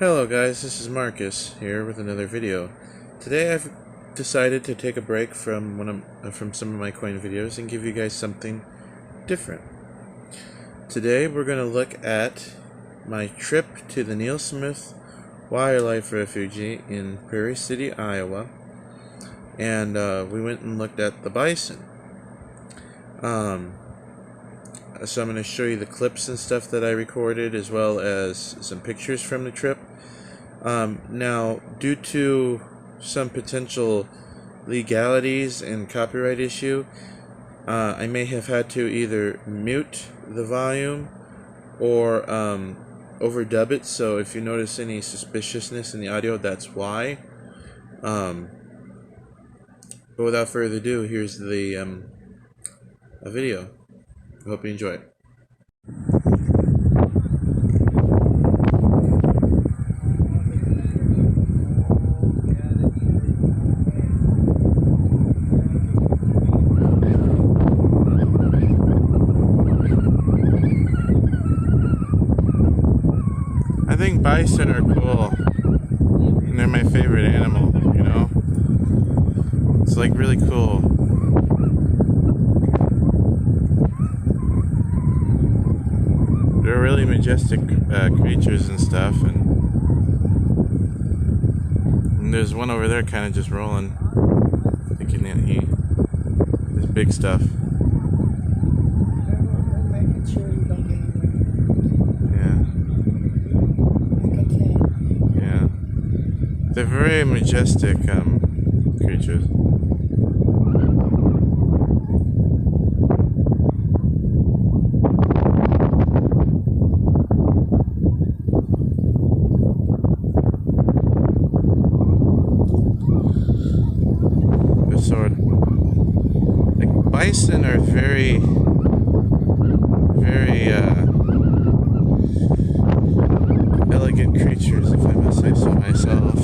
Hello guys, this is Marcus here with another video. Today I've decided to take a break from some of my coin videos and give you guys something different. Today we're going to look at my trip to the Neal Wildlife Refuge in Prairie City, Iowa, and we went and looked at the bison. So I'm going to show you the clips and stuff that I recorded, as well as some pictures from the trip. Now, due to some potential legalities and copyright issue, I may have had to either mute the volume or overdub it. So if you notice any suspiciousness in the audio, that's why. But without further ado, here's the a video. I hope you enjoy it. I think bison are cool, and they're my favorite animal, you know? It's like really cool. They're really majestic creatures and stuff, and there's one over there kind of just rolling, thinking that he is big stuff. Yeah, they're very majestic creatures. Bison are very elegant creatures, if I must say so myself.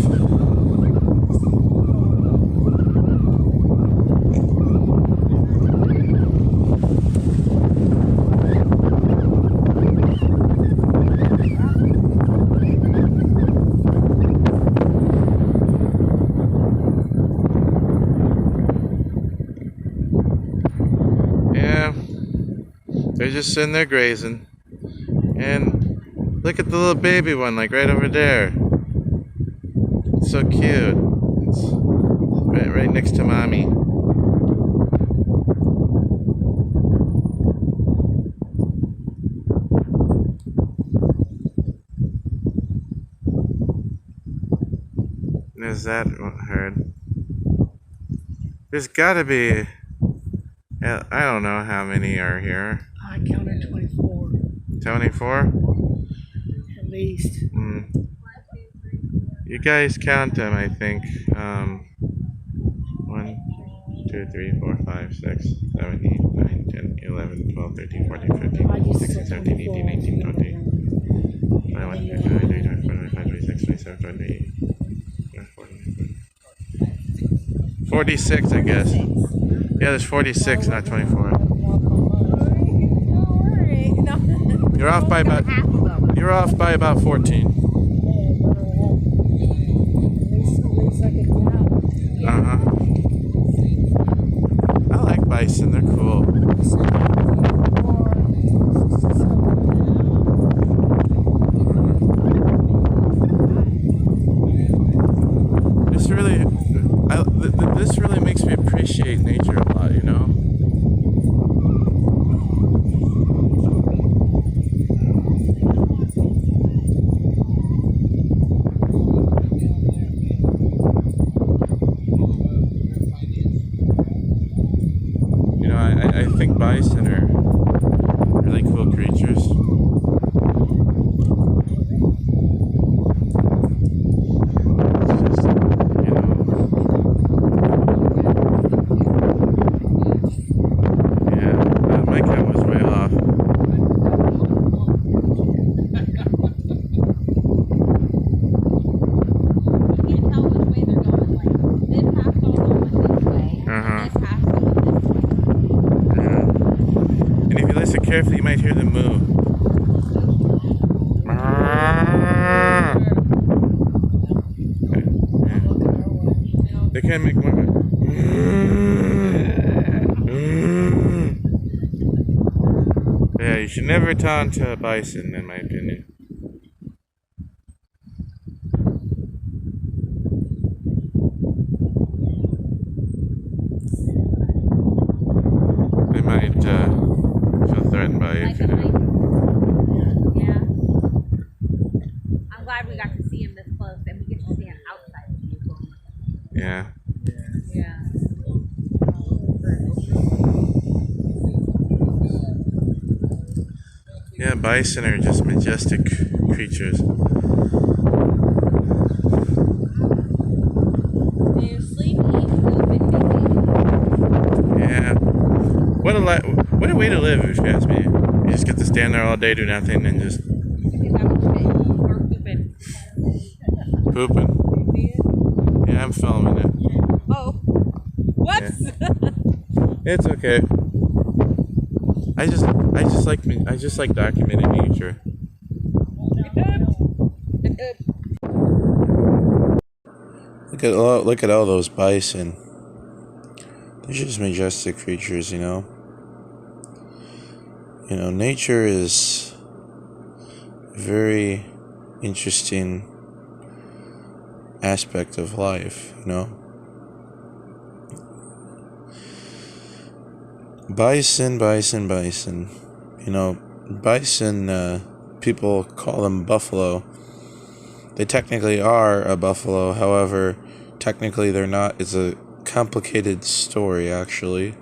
They're just sitting there grazing, and look at the little baby one, like right over there. It's so cute. It's right next to mommy. There's that herd. There's gotta be, I don't know how many are here. I counted 24. 24? At least. You guys count them, I think. 1, 2, 3, 4, 5, 6, 7, 8, 9, 10, 11, 12, 13, 14, 15, 16, 17, 18, 19, 20, 21, 22, 23, 24, 25, 26, 27, 28, 46, I guess. Yeah, there's 46, not 24. You're off by about 14. I like bison, they're cool. This really makes me appreciate nature a lot, you know? I think bison are really cool creatures. It's just, you know. Yeah, my count was way off. You can't tell which way they're going. Like, this half's all going this way, and this half's going this way. And if you listen carefully, you might hear them move. They can't make more. Yeah, you should never taunt a bison, in my opinion. They might feel threatened by you if you do. Yeah. I'm glad we got to see him this close, and we get to see him outside the vehicle. Yeah. Yeah. Yeah, bison are just majestic creatures. They're sleepy, Yeah. What a way to live, if you ask me. You just get to stand there all day, do nothing, and just or pooping. pooping. Yeah, I'm filming it. Oh. What? Yeah. It's okay. I just like documenting nature. Look at all those bison. They're just majestic creatures, you know. You know, nature is a very interesting aspect of life, you know. Bison. You know, bison, people call them buffalo. They technically are a buffalo, however, technically they're not. It's a complicated story, actually.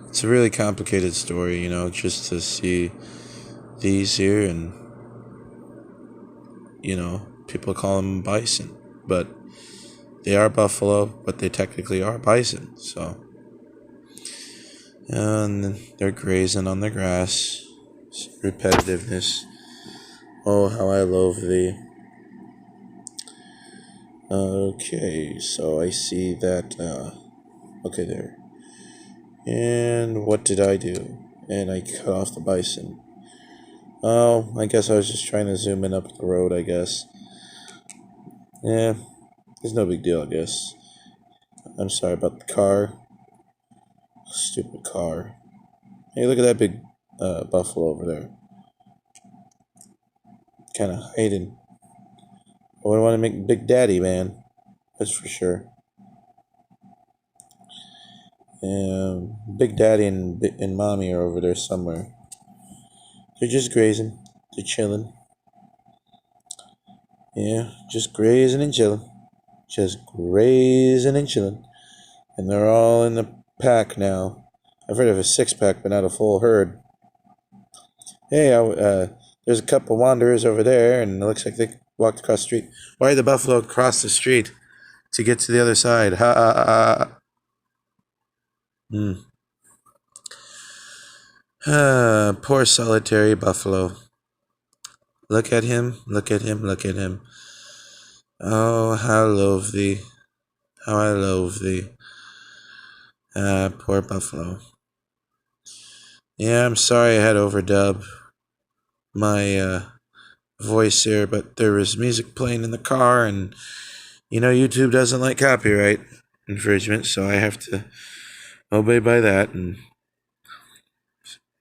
It's a really complicated story, you know, just to see these here, and, you know, people call them bison, but they are buffalo, but they technically are bison, so. And they're grazing on the grass. Repetitiveness. Oh, how I loathe thee. Okay, so I see that, okay, there. And what did I do? And I cut off the bison. Oh, I guess I was just trying to zoom in up the road, I guess. Yeah, it's no big deal, I guess. I'm sorry about the car. Stupid car. Hey, look at that big buffalo over there. Kind of hiding. I wouldn't want to make Big Daddy, man. That's for sure. Big Daddy and Mommy are over there somewhere. They're just grazing. They're chilling. Yeah, just grazing and chilling. Just grazing and chilling. And they're all in the pack now. I've heard of a 6-pack, but not a full herd. Hey, there's a couple wanderers over there, and it looks like they walked across the street. Why did the buffalo cross the street to get to the other side? Ha ha ha. Poor solitary buffalo. Look at him, look at him, look at him. Oh, how I loathe thee. How I loathe thee. Poor buffalo. Yeah, I'm sorry I had to overdub my voice here, but there was music playing in the car, and you know YouTube doesn't like copyright infringement, so I have to obey by that. And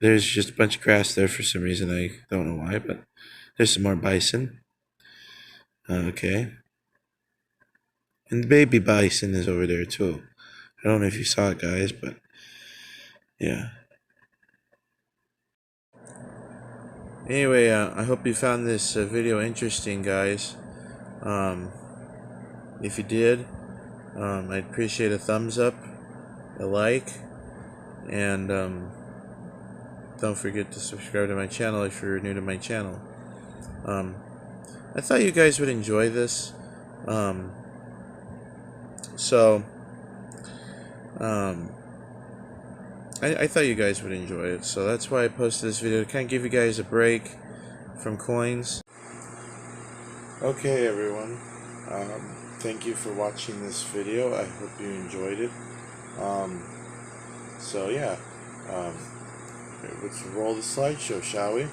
there's just a bunch of grass there for some reason. I don't know why, but there's some more bison. Okay. And the baby bison is over there too. I don't know if you saw it, guys, but yeah. Anyway, I hope you found this video interesting, guys. If you did, I'd appreciate a thumbs up, a like, and don't forget to subscribe to my channel if you're new to my channel. I thought you guys would enjoy this. I thought you guys would enjoy it, so that's why I posted this video, to kind of give you guys a break from coins. Okay, everyone. Thank you for watching this video. I hope you enjoyed it. So yeah, let's roll the slideshow, shall we?